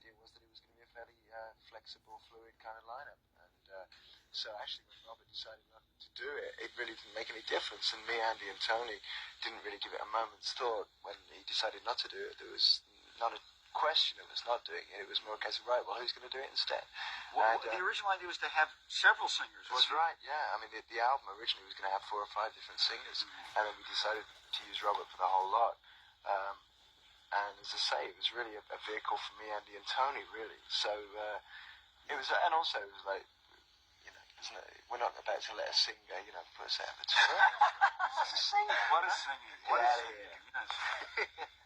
idea was that it was going to be a fairly flexible, fluid kind of lineup. And so actually when Robert decided not to do it, it really didn't make any difference. And me, Andy and Tony didn't really give it a moment's thought when he decided not to do it. There was not a question of us not doing it. It was more a case of, right, well, who's going to do it instead? Well, the original idea was to have several singers, That's right, yeah. I mean, the album originally was going to have 4 or 5 different singers, and then we decided to use Robert for the whole lot. And as I say, it was really a vehicle for me, Andy and Tony, really. So it was, and also it was like, you know, we're not about to let a singer, you know, put us out of the tour. What is singing? What is singing?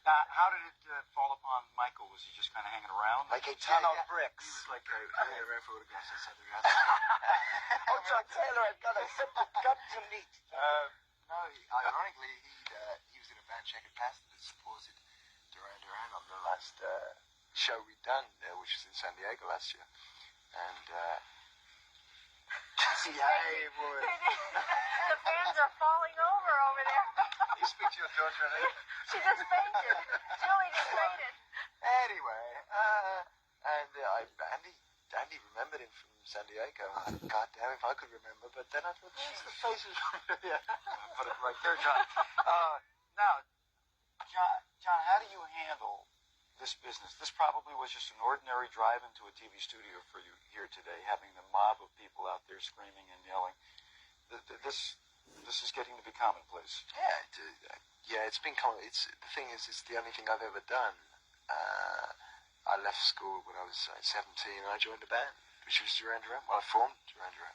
How did it fall upon Michael? Was he just kind of hanging around? Like a ton of bricks. He was like hanging around for autographs and something else. Oh, John Taylor, I've got to meet. No, ironically, he was in a band, Checkered Past, that supported Duran Duran on the last show we'd done, which was in San Diego last year. And yay, boy. The fans are falling over there. You speak to your daughter, right? She just fainted. Julie just fainted. Anyway, Andy remembered him from San Diego. God damn if I could remember, but then I thought, that's the faces. Yeah, put it right there, John. Now, John, how do you handle this business? This probably was just an ordinary drive into a TV studio for you here today, having the mob of people out there screaming and yelling. This is getting to be commonplace. Yeah, it's been common. The thing is, it's the only thing I've ever done. I left school when I was 17 and I joined a band, which was Duran Duran. Well, I formed Duran Duran.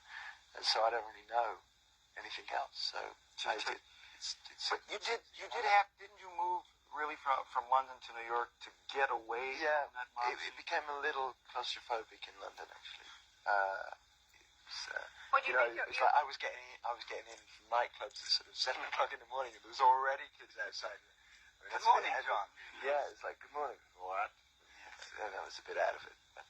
And so I don't really know anything else. So but didn't you move really from London to New York to get away from that mob? It became a little claustrophobic in London, actually. It's like I was getting in from nightclubs at sort of 7 o'clock in the morning, and there was already kids outside. Good morning, John. Yeah, it's like, good morning. What? Yeah, that was a bit out of it, but.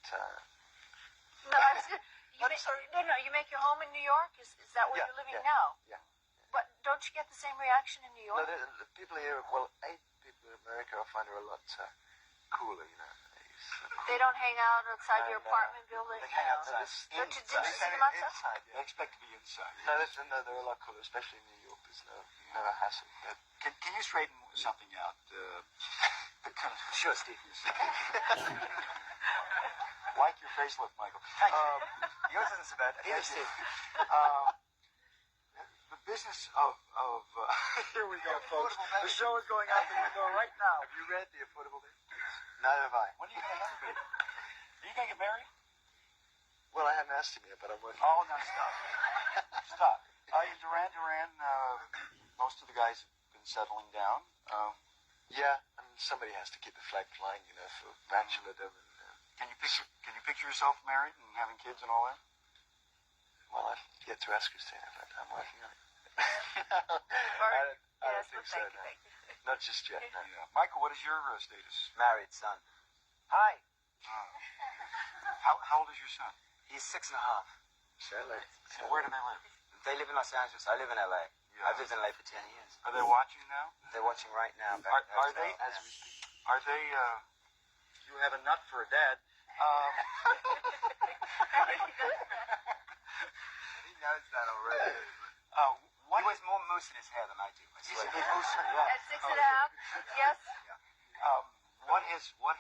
You make your home in New York. Is that where you're living now? Yeah. But don't you get the same reaction in New York? No, the people here. Well, people in America I find are a lot cooler, you know. They don't hang out outside your apartment building. They hang outside. Did you see them outside? Inside, yeah. They expect to be inside. No, they're a lot cooler, especially in New York. There's no hassle. Can you straighten something out? Sure, Steve. Like your facelift, Michael. Thank you. Yours isn't so bad. Here, Steve. The business of here we go, folks. The show is going out the window right now. Have you read The Affordable Baby? Neither have I. When are you going to have a baby? Are you going to get married? Well, I haven't asked him yet, but I'm working. Oh, no, stop. In Duran, most of the guys have been settling down. Yeah, and somebody has to keep the flag flying, you know, for bachelordom. Can you picture yourself married and having kids and all that? Well, I've yet to ask Christina, but I'm working on it. I don't think so, no. Not just yet, no. Yeah. Michael, what is your status? Married son. Hi. How old is your son? He's 6.5. Shelley. And where do they live? They live in Los Angeles. I live in LA. Yeah. I've lived in LA for 10 years. Are they watching now? They're watching right now. Are they? As we speak. Are they? You have a nut for a dad. He knows that already. He wears more mousse in his hair than I do. I swear. At 6.5? Yes. What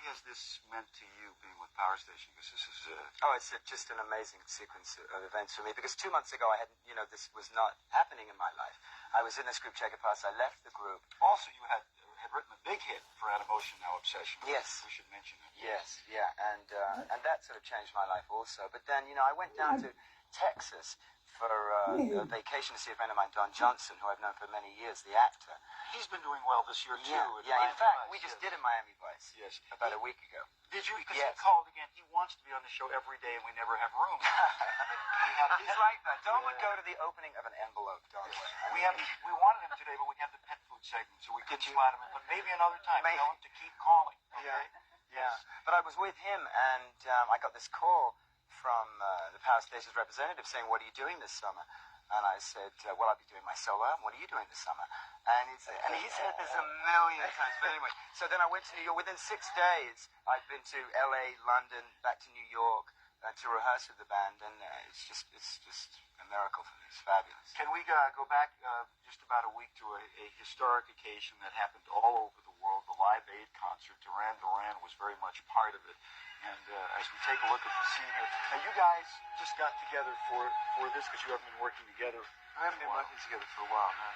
has this meant to you being with Powerstation? Because this is it's just an amazing sequence of events for me. Because 2 months ago, this was not happening in my life. I was in this group, Checkered Past. I left the group. Also, you had written a big hit for Out of Motion, Now Obsession. Yes. We should mention it. Yes, yeah, and that sort of changed my life also. But then, I went down to Texas for a vacation to see a friend of mine, Don Johnson, who I've known for many years, the actor. He's been doing well this year, too. Yeah. In fact, we just did a Miami Vice. Yes. About a week ago. Did you? Because yes. He called again. He wants to be on the show every day, and we never have room. He's like that. Don would go to the opening of an envelope, Don. We wanted him today, but we have the pet food segment, so we couldn't slide him in. But maybe another time. Maybe. Tell him to keep calling. Okay? Yeah. But I was with him, and I got this call from the Powerstation's representative saying, "What are you doing this summer?" And I said, "Well, I'll be doing my solo album. What are you doing this summer?" And he's said this a million times. But anyway, so then I went to New York. Within 6 days, I'd been to LA, London, back to New York to rehearse with the band, and it's just a miracle for me. It's fabulous. Can we go back just about a week to a historic occasion that happened all over the world, the Live Aid concert? Duran Duran was very much part of it. And as we take a look at the scene here, now you guys just got together for this because you haven't been working together. We haven't been working together for a while, no.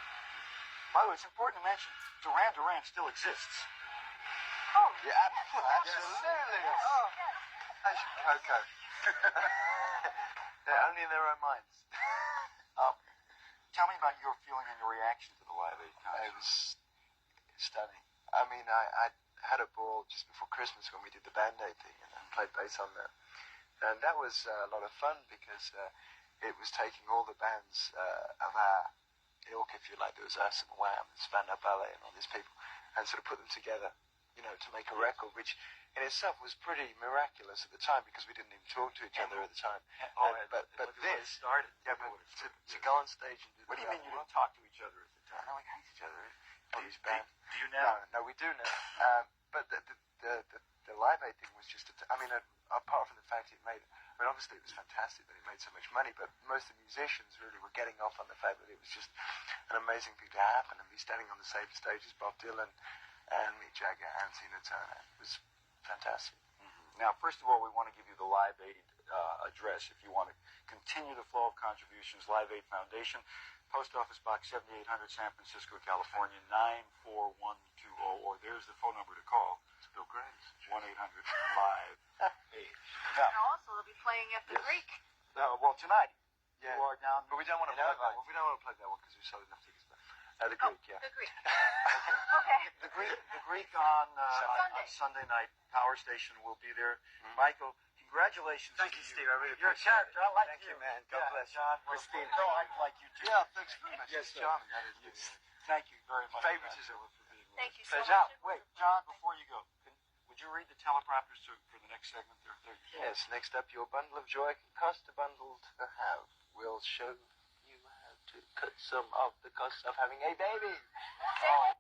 By the way, it's important to mention, Duran Duran still exists. Oh, Yeah, absolutely. yes. Oh, Coco. They're only in their own minds. Tell me about your feeling and your reaction to the Live Aid concert. It was stunning. I mean, I had a ball just before Christmas when we did the Band-Aid thing, and I played bass on that. And that was a lot of fun because it was taking all the bands of our ilk, if you like. There was us and Wham and Spandau Ballet and all these people, and sort of put them together, you know, to make a record, which in itself was pretty miraculous at the time because we didn't even talk to each other at the time. But this started. Yeah, but to go on stage and do What do you mean you well, didn't talk to each other at the time? No, we hate each other. These bands. Do you now? No, we do now. But the Live Aid thing was just, apart from the fact it made, obviously it was fantastic that it made so much money, but most of the musicians really were getting off on the fact that it was just an amazing thing to happen and be standing on the same stage as Bob Dylan and Mick Jagger and Tina Turner. It was fantastic. Now, first of all, we want to give you the Live Aid address. If you want to continue the flow of contributions, Live Aid Foundation, Post Office Box 7800, San Francisco, California, 94120, or there's the phone number to call. It's Bill Graves. 1-800-LIVE-AID. And also, they'll be playing at the Greek. Well, tonight, Yeah. you are down. But we don't want to play that one. We don't want to play that one because we sold enough tickets. The Greek, yeah. The Greek. Okay. The Greek on Sunday night. Powerstation will be there. Michael, congratulations. Thank to you, Steve. I really You're a appreciate character. it. I like Thank you. you, man. God bless you. John, Christine. No, I like you too. Yeah, thanks very much. Yes, It's sir. charming. That is. Thank you very much. Favoritism. Thank you so Now, much. wait, John, before you go, would you read the teleprompters for the next segment? There. Yes, next up, your bundle of joy can cost a bundle to have. We'll show you how to cut some of the cost of having a baby. Say